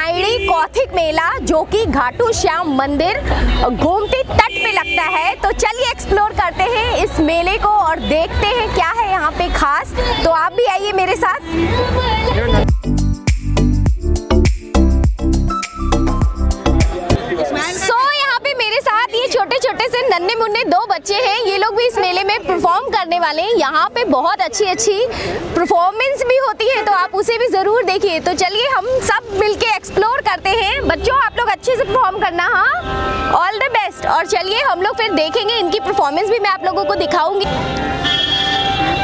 उत्तरायणी कौथिग मेला जो कि घाटू श्याम मंदिर गोमती तट पे लगता है। तो चलिए एक्सप्लोर करते हैं इस मेले को और देखते हैं क्या है यहाँ पे खास। तो आप भी आइए मेरे साथ। छोटे छोटे से नन्हे मुन्ने दो बच्चे हैं, ये लोग भी इस मेले में परफॉर्म करने वाले हैं। यहाँ पे बहुत अच्छी परफॉर्मेंस भी होती है, तो आप उसे भी ज़रूर देखिए। तो चलिए हम सब मिलके एक्सप्लोर करते हैं। बच्चों आप लोग अच्छे से परफॉर्म करना, हाँ, ऑल द बेस्ट। और चलिए हम लोग फिर देखेंगे, इनकी परफॉर्मेंस भी मैं आप लोगों को दिखाऊंगी।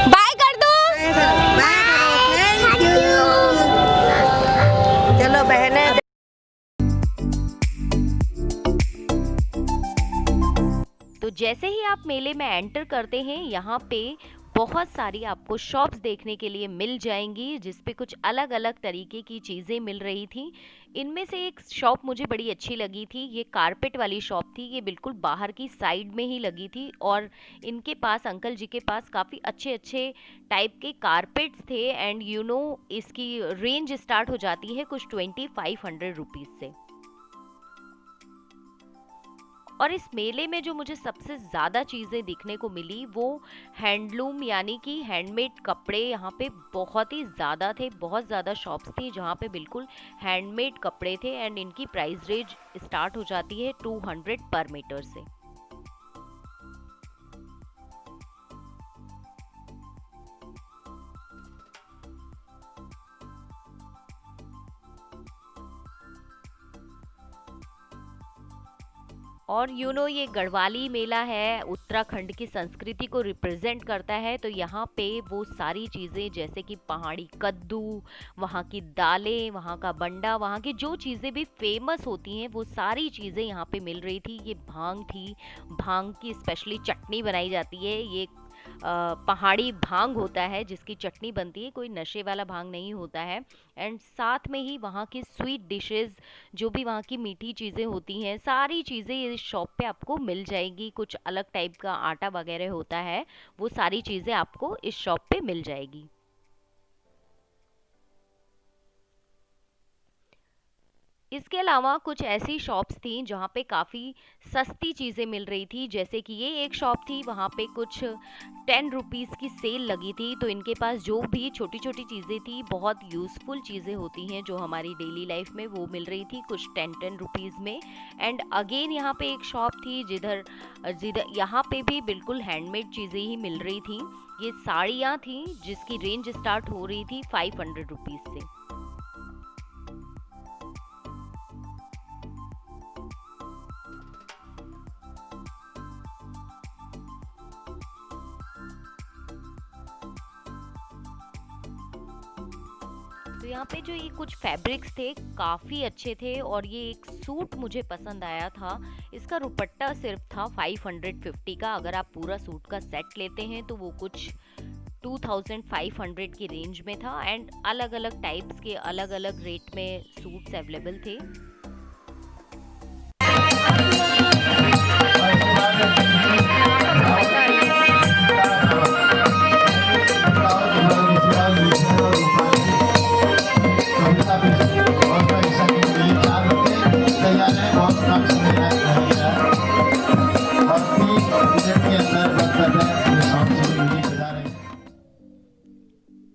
बाय कर दो। चलो बहने। तो जैसे ही आप मेले में एंटर करते हैं, यहाँ पे बहुत सारी आपको शॉप्स देखने के लिए मिल जाएंगी, जिस पे कुछ अलग अलग तरीके की चीज़ें मिल रही थी। इनमें से एक शॉप मुझे बड़ी अच्छी लगी थी। ये कारपेट वाली शॉप थी। ये बिल्कुल बाहर की साइड में ही लगी थी और इनके पास, अंकल जी के पास, काफ़ी अच्छे अच्छे टाइप के कारपेट्स थे। एंड इसकी रेंज स्टार्ट हो जाती है कुछ 2500 रुपीज़ से। और इस मेले में जो मुझे सबसे ज़्यादा चीज़ें दिखने को मिली वो हैंडलूम यानी कि हैंडमेड कपड़े यहाँ पे बहुत ही ज़्यादा थे। बहुत ज़्यादा शॉप्स थी जहाँ पे बिल्कुल हैंडमेड कपड़े थे एंड इनकी प्राइस रेंज स्टार्ट हो जाती है 200 पर मीटर से। और ये गढ़वाली मेला है, उत्तराखंड की संस्कृति को रिप्रेजेंट करता है। तो यहाँ पे वो सारी चीज़ें जैसे कि पहाड़ी कद्दू, वहाँ की दालें, वहाँ का बंडा, वहाँ की जो चीज़ें भी फेमस होती हैं वो सारी चीज़ें यहाँ पे मिल रही थी। ये भांग थी, भांग की स्पेशली चटनी बनाई जाती है। ये पहाड़ी भांग होता है जिसकी चटनी बनती है, कोई नशे वाला भांग नहीं होता है। एंड साथ में ही वहाँ की स्वीट डिशेस, जो भी वहाँ की मीठी चीज़ें होती हैं, सारी चीज़ें इस शॉप पे आपको मिल जाएगी। कुछ अलग टाइप का आटा वगैरह होता है, वो सारी चीज़ें आपको इस शॉप पे मिल जाएगी। इसके अलावा कुछ ऐसी शॉप्स थी जहाँ पे काफ़ी सस्ती चीज़ें मिल रही थी। जैसे कि ये एक शॉप थी, वहाँ पे कुछ 10 रुपीज़ की सेल लगी थी। तो इनके पास जो भी छोटी छोटी चीज़ें थी, बहुत यूज़फुल चीज़ें होती हैं जो हमारी डेली लाइफ में, वो मिल रही थी कुछ 10 रुपीज़ में। एंड अगेन यहाँ पे एक शॉप थी जिधर जिधर यहाँ पे भी बिल्कुल हैंडमेड चीज़ें ही मिल रही थी। ये साड़ियाँ थी जिसकी रेंज स्टार्ट हो रही थी 500 रुपीज़ से। तो यहाँ पे जो ये कुछ फैब्रिक्स थे काफ़ी अच्छे थे और ये एक सूट मुझे पसंद आया था। इसका दुपट्टा सिर्फ था 550 का। अगर आप पूरा सूट का सेट लेते हैं तो वो कुछ 2500 की रेंज में था। एंड अलग अलग टाइप्स के अलग अलग रेट में सूट्स अवेलेबल थे।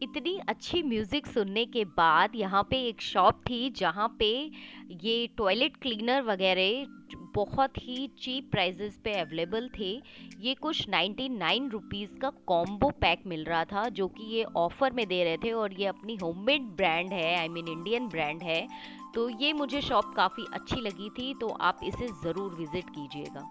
इतनी अच्छी म्यूज़िक सुनने के बाद यहाँ पे एक शॉप थी जहाँ पे ये टॉयलेट क्लीनर वगैरह बहुत ही चीप प्राइसेस पे अवेलेबल थे। ये कुछ 99 रुपीज़ का कॉम्बो पैक मिल रहा था, जो कि ये ऑफ़र में दे रहे थे। और ये अपनी होममेड ब्रांड है, आई मीन इंडियन ब्रांड है। तो ये मुझे शॉप काफ़ी अच्छी लगी थी, तो आप इसे ज़रूर विज़िट कीजिएगा।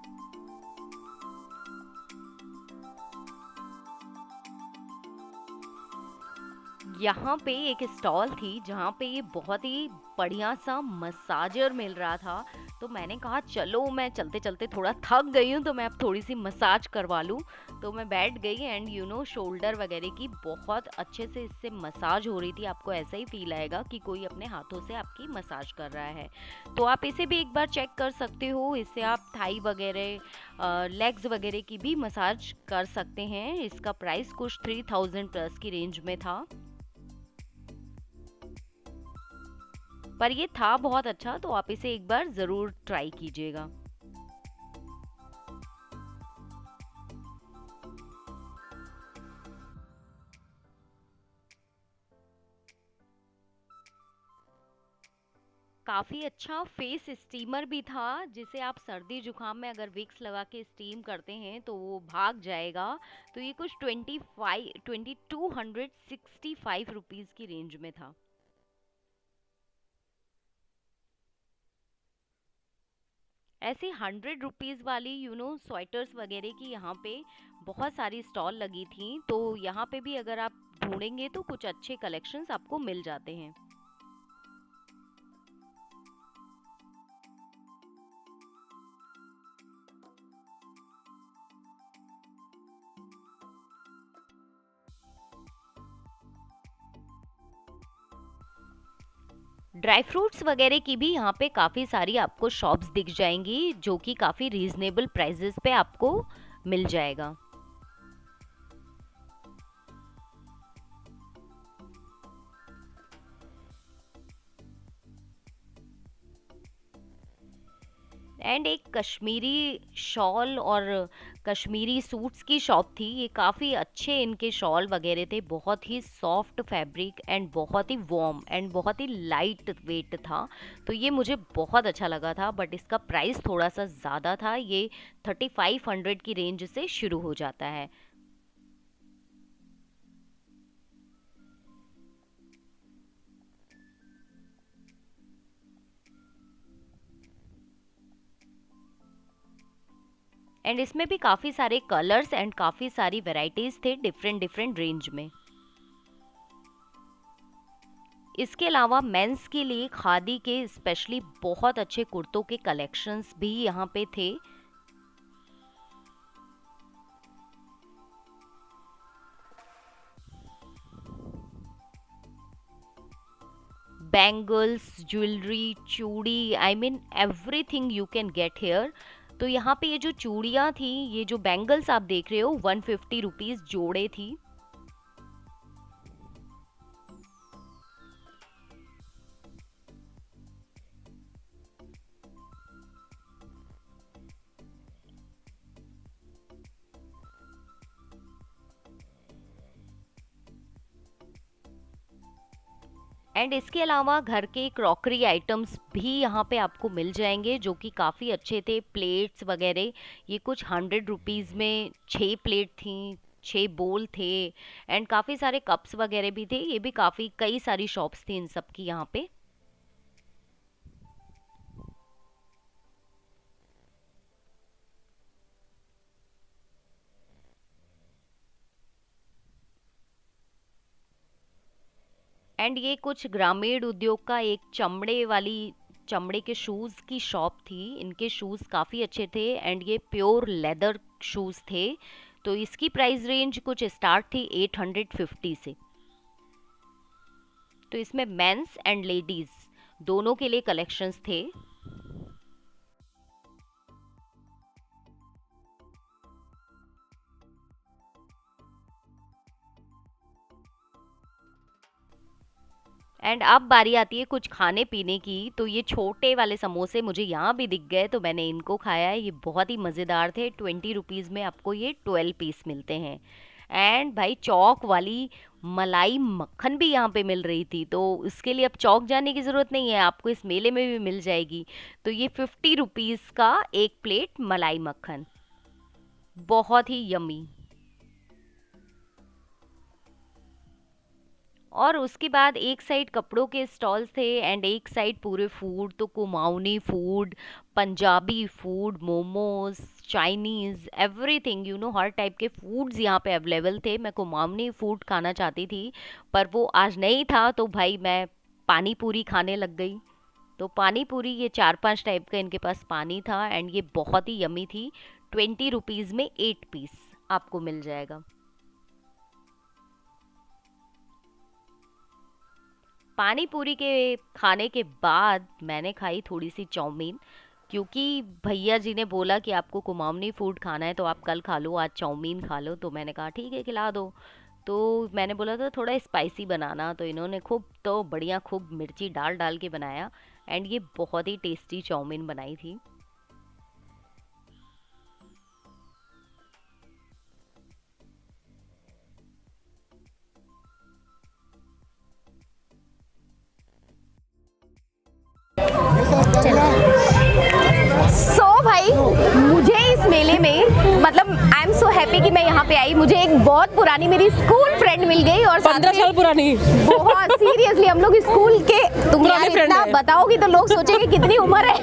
यहाँ पे एक स्टॉल थी जहाँ पे ये बहुत ही बढ़िया सा मसाजर मिल रहा था। तो मैंने कहा चलो, मैं चलते चलते थोड़ा थक गई हूँ तो मैं अब थोड़ी सी मसाज करवा लूँ। तो मैं बैठ गई एंड शोल्डर वगैरह की बहुत अच्छे से इससे मसाज हो रही थी। आपको ऐसा ही फील आएगा कि कोई अपने हाथों से आपकी मसाज कर रहा है। तो आप इसे भी एक बार चेक कर सकते हो। इससे आप थाई वगैरह, लेग्स वगैरह की भी मसाज कर सकते हैं। इसका प्राइस कुछ 3000 प्लस की रेंज में था। पर ये था बहुत अच्छा, तो आप इसे एक बार ज़रूर ट्राई कीजिएगा। काफ़ी अच्छा फेस स्टीमर भी था, जिसे आप सर्दी जुकाम में अगर विक्स लगा के स्टीम करते हैं तो वो भाग जाएगा। तो ये कुछ 2265 रुपीज़ की रेंज में था। ऐसे 100 रुपीज़ वाली स्वेटर्स वगैरह की यहाँ पे बहुत सारी स्टॉल लगी थी, तो यहाँ पे भी अगर आप ढूंढेंगे तो कुछ अच्छे कलेक्शंस आपको मिल जाते हैं। ड्राई फ्रूट्स वगैरह की भी यहाँ पे काफ़ी सारी आपको शॉप्स दिख जाएंगी, जो कि काफ़ी रीजनेबल प्राइसेस पे आपको मिल जाएगा। एंड एक कश्मीरी शॉल और कश्मीरी सूट्स की शॉप थी। ये काफ़ी अच्छे इनके शॉल वगैरह थे, बहुत ही सॉफ्ट फैब्रिक एंड बहुत ही वार्म एंड बहुत ही लाइट वेट था। तो ये मुझे बहुत अच्छा लगा था, बट इसका प्राइस थोड़ा सा ज़्यादा था। ये 3500 की रेंज से शुरू हो जाता है। एंड इसमें भी काफ़ी सारे कलर्स एंड काफ़ी सारी वेराइटीज़ थे डिफरेंट डिफरेंट रेंज में। इसके अलावा मेंस के लिए खादी के स्पेशली बहुत अच्छे कुर्तों के कलेक्शंस भी यहाँ पे थे। बैंगल्स, ज्वेलरी, चूड़ी, I mean everything you can get here. तो यहाँ पे ये जो चूड़ियाँ थी, ये जो बैंगल्स आप देख रहे हो, 150 रुपीज़ जोड़े थी। एंड इसके अलावा घर के क्रॉकरी आइटम्स भी यहाँ पे आपको मिल जाएंगे, जो कि काफ़ी अच्छे थे। प्लेट्स वगैरह, ये कुछ 100 रुपीज़ में 6 प्लेट थी, 6 बोल थे। एंड काफ़ी सारे कप्स वगैरह भी थे। ये भी काफ़ी कई सारी शॉप्स थी इन सब की यहाँ पे। एंड ये कुछ ग्रामीण उद्योग का एक चमड़े के शूज़ की शॉप थी। इनके शूज़ काफ़ी अच्छे थे एंड ये प्योर लेदर शूज़ थे। तो इसकी प्राइस रेंज कुछ स्टार्ट थी 850 से। तो इसमें मेंस एंड लेडीज़ दोनों के लिए कलेक्शंस थे। एंड अब बारी आती है कुछ खाने पीने की। तो ये छोटे वाले समोसे मुझे यहाँ भी दिख गए, तो मैंने इनको खाया है। ये बहुत ही मज़ेदार थे। 20 रुपीज़ में आपको ये 12 पीस मिलते हैं। एंड भाई चौक वाली मलाई मक्खन भी यहाँ पे मिल रही थी, तो उसके लिए अब चौक जाने की ज़रूरत नहीं है, आपको इस मेले में भी मिल जाएगी। तो ये 50 रुपीज़ का एक प्लेट मलाई मक्खन, बहुत ही यमी। और उसके बाद एक साइड कपड़ों के स्टॉल्स थे एंड एक साइड पूरे फूड। तो Kumaoni food, Punjabi food, momos, Chinese, everything हर टाइप के फूड्स यहाँ पे अवेलेबल थे। मैं कुमाऊनी फूड खाना चाहती थी, पर वो आज नहीं था, तो भाई मैं पानी पूरी खाने लग गई। तो पानी पूरी, ये 4-5 टाइप का इनके पास पानी था एंड ये बहुत ही यमी थी। 20 रुपीज़ में 8 पीस आपको मिल जाएगा। पानी पूरी के खाने के बाद मैंने खाई थोड़ी सी चाउमीन, क्योंकि भैया जी ने बोला कि आपको कुमाऊनी फूड खाना है तो आप कल खा लो, आज चाउमीन खा लो। तो मैंने कहा ठीक है, खिला दो। तो मैंने बोला था थोड़ा स्पाइसी बनाना, तो इन्होंने खूब मिर्ची डाल डाल के बनाया एंड ये बहुत ही टेस्टी चाउमीन बनाई थी। सो भाई मुझे इस मेले में मतलब आई एम सो हैप्पी कि मैं यहाँ पे आई। मुझे एक बहुत पुरानी मेरी स्कूल फ्रेंड मिल गई और 15 साल पुरानी। बहुत सीरियसली हम लोग स्कूल के, तुम यार इतना बताओगी तो लोग सोचेंगे कितनी उम्र है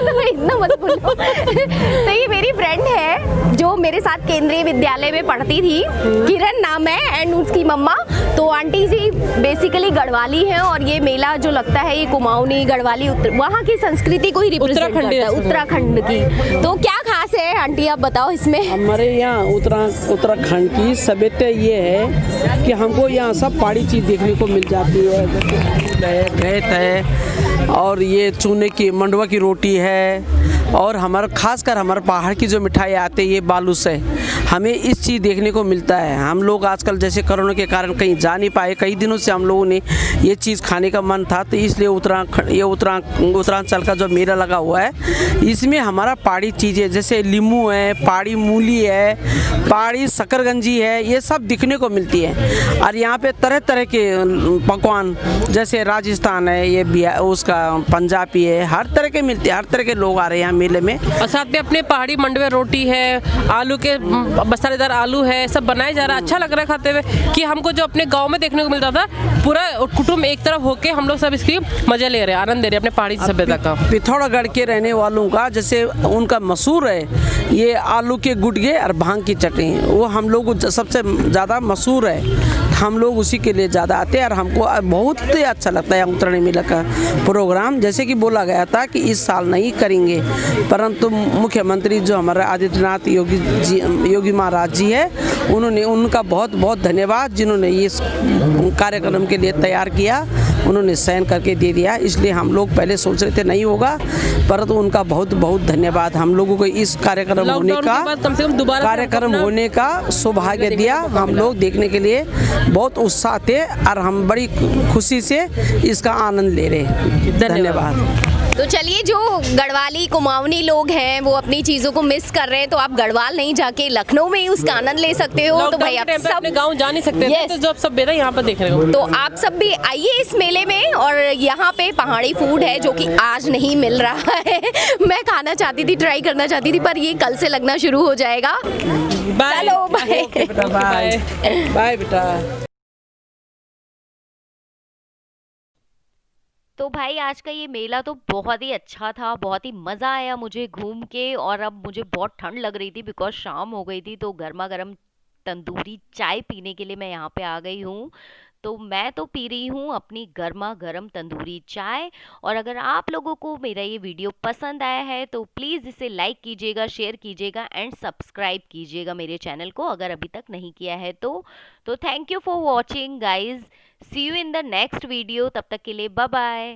तो इतना मत बोलो। तो ये मेरी फ्रेंड है जो मेरे साथ केंद्रीय विद्यालय में पढ़ती थी, किरण नाम है एंड उसकी मम्मा। तो आंटी जी बेसिकली गढ़वाली हैं और ये मेला जो लगता है ये कुमाऊनी गढ़वाली वहाँ की संस्कृति को ही रिप्रेजेंट करता है, उत्तराखंड की। तो क्या खास है आंटी आप बताओ इसमें? हमारे यहाँ उत्तराखंड की सभ्यता ये है कि हमको यहाँ सब पहाड़ी चीज़ देखने को मिल जाती है, जैसे गैत है और ये चूने की मंडवा की रोटी है, और हमारा खासकर हमारे पहाड़ की जो मिठाई आते हैं ये बालू से हमें इस चीज़ देखने को मिलता है। हम लोग आजकल जैसे कोरोना के कारण कहीं जा नहीं पाए, कई दिनों से हम लोगों ने ये चीज़ खाने का मन था, तो इसलिए उत्तरांचल का जो मेला लगा हुआ है इसमें हमारा पहाड़ी चीज़ें जैसे लीमू है, पहाड़ी मूली है, पहाड़ी शकरगंजी है, ये सब दिखने को मिलती है। और यहाँ पे तरह तरह के पकवान जैसे राजस्थान है, ये बिहार उसका पंजाबी है, हर तरह के मिलते हैं, हर तरह के लोग आ रहे हैं यहाँ मेले में। और साथ में अपने पहाड़ी मंडवे रोटी है, आलू के मसालेदार आलू है, सब बनाया जा रहा है। अच्छा लग रहा है खाते हुए कि हमको जो अपने गांव में देखने को मिलता था, पूरा कुटुंब एक तरफ होके हम लोग सब इसकी मजा ले रहे हैं, आनंद ले रहे हैं अपने पहाड़ी सभ्यता का। पिथौरागढ़ के रहने वालों का जैसे उनका मशहूर है ये आलू के गुटके और भांग की चटनी, वो हम लोग सबसे ज़्यादा मशहूर है, हम लोग उसी के लिए ज़्यादा आते हैं और हमको बहुत ही अच्छा लगता है उत्तरायणी मेला का प्रोग्राम। जैसे कि बोला गया था कि इस साल नहीं करेंगे, परंतु मुख्यमंत्री जो हमारे आदित्यनाथ योगी महाराज जी है, उन्होंने उनका बहुत बहुत धन्यवाद, जिन्होंने इस कार्यक्रम के लिए तैयार किया, उन्होंने साइन करके दे दिया। इसलिए हम लोग पहले सोच रहे थे नहीं होगा, परंतु उनका बहुत बहुत धन्यवाद, हम लोगों को इस कार्यक्रम होने का सौभाग्य दिया। हम लोग देखने के लिए बहुत उत्साह थे और हम बड़ी खुशी से इसका आनंद ले रहे हैं। धन्यवाद। तो चलिए, जो गढ़वाली कुमाऊनी लोग हैं वो अपनी चीज़ों को मिस कर रहे हैं, तो आप गढ़वाल नहीं जाके लखनऊ में ही उसका आनंद ले सकते हो। तो भाई आप सब अपने गांव जा नहीं सकते थे, तो जो सब मेला यहाँ पर देख रहे हो, तो आप सब भी आइए इस मेले में। और यहाँ पे पहाड़ी फूड है जो कि आज नहीं मिल रहा है मैं खाना चाहती थी, ट्राई करना चाहती थी, पर ये कल से लगना शुरू हो जाएगा। चलो बाय बाय बेटा। तो भाई आज का ये मेला तो बहुत ही अच्छा था, बहुत ही मज़ा आया मुझे घूम के। और अब मुझे बहुत ठंड लग रही थी बिकॉज शाम हो गई थी, तो गर्मा गर्म तंदूरी चाय पीने के लिए मैं यहाँ पे आ गई हूँ। तो मैं तो पी रही हूँ अपनी गर्मा गर्म तंदूरी चाय। और अगर आप लोगों को मेरा ये वीडियो पसंद आया है तो प्लीज़ इसे लाइक कीजिएगा, शेयर कीजिएगा एंड सब्सक्राइब कीजिएगा मेरे चैनल को, अगर अभी तक नहीं किया है तो thank you for watching guys. See you in the next video, तब तक के लिए बाय बाय।